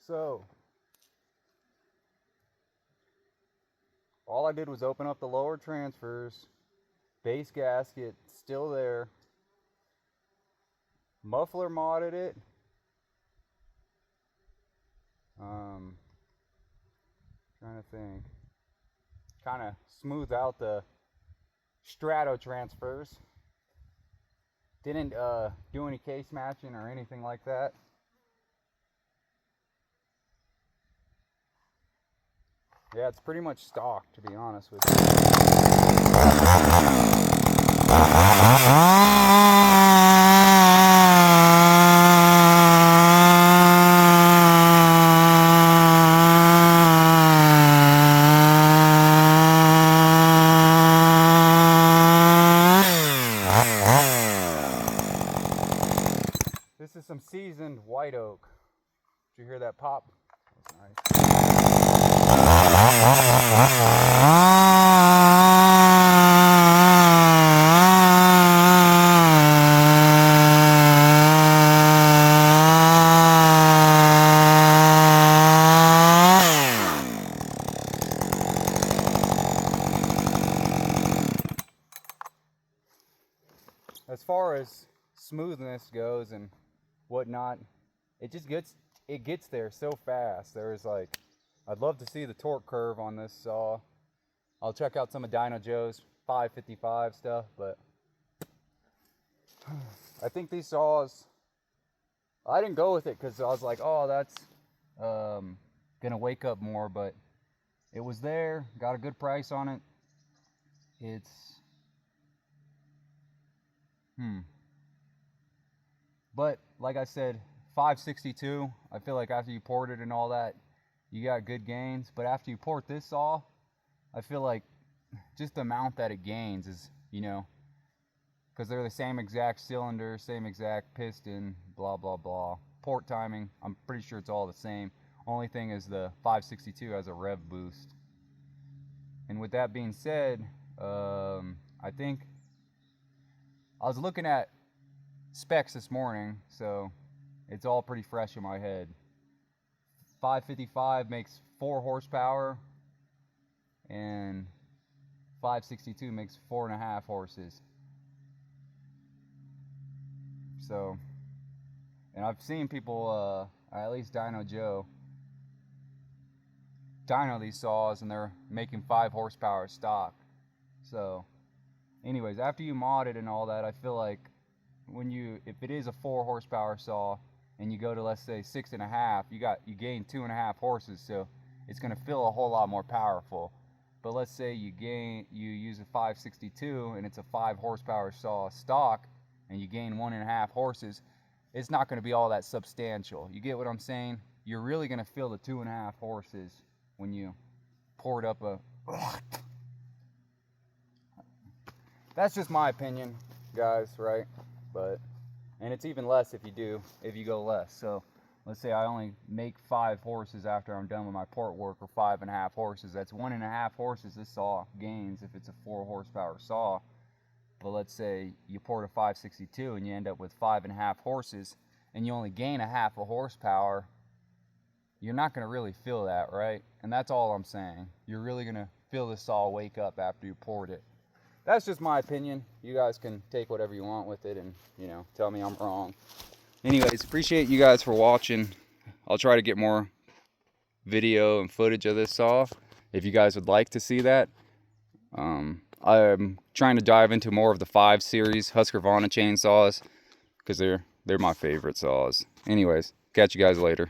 So, all I did was open up the lower transfers, base gasket still there, muffler modded it, trying to think, kind of smooth out the strato transfers, didn't do any case matching or anything like that. Yeah, it's pretty much stock, to be honest with you. This is some seasoned white oak. Did you hear that pop? That's nice. As far as smoothness goes and whatnot, it gets there so fast. There's like, I'd love to see the torque curve on this saw. I'll check out some of Dino Joe's 555 stuff, but I think these saws, I didn't go with it because I was like, oh, that's gonna wake up more, but it was there, got a good price on it. It's but like I said, 562, I feel like after you port it and all that, you got good gains. But after you port this saw, I feel like just the amount that it gains is, you know, because they're the same exact cylinder, same exact piston, blah blah blah. Port timing, I'm pretty sure it's all the same. Only thing is the 562 has a rev boost. And with that being said, I think I was looking at specs this morning, so it's all pretty fresh in my head. 555 makes 4 horsepower and 562 makes 4.5 horses. So, and I've seen people, at least Dino Joe, dyno these saws, and they're making 5 horsepower stock. So anyways, after you mod it and all that, I feel like if it is a 4 horsepower saw and you go to, let's say, 6.5, you gain 2.5 horses, so it's going to feel a whole lot more powerful. But let's say you use a 562 and it's a 5 horsepower saw stock and you gain 1.5 horses, it's not going to be all that substantial. You get what I'm saying? You're really going to feel the 2.5 horses when you port up a That's just my opinion, guys, right? And it's even less if you go less. So let's say I only make 5 horses after I'm done with my port work, or 5.5 horses. That's 1.5 horses this saw gains if it's a 4 horsepower saw. But let's say you port a 562 and you end up with 5.5 horses and you only gain 0.5 horsepower. You're not going to really feel that, right? And that's all I'm saying. You're really going to feel the saw wake up after you port it. That's just my opinion. You guys can take whatever you want with it and, you know, tell me I'm wrong. Anyways, appreciate you guys for watching. I'll try to get more video and footage of this saw if you guys would like to see that. I'm trying to dive into more of the 5 series Husqvarna chainsaws because they're my favorite saws. Anyways, catch you guys later.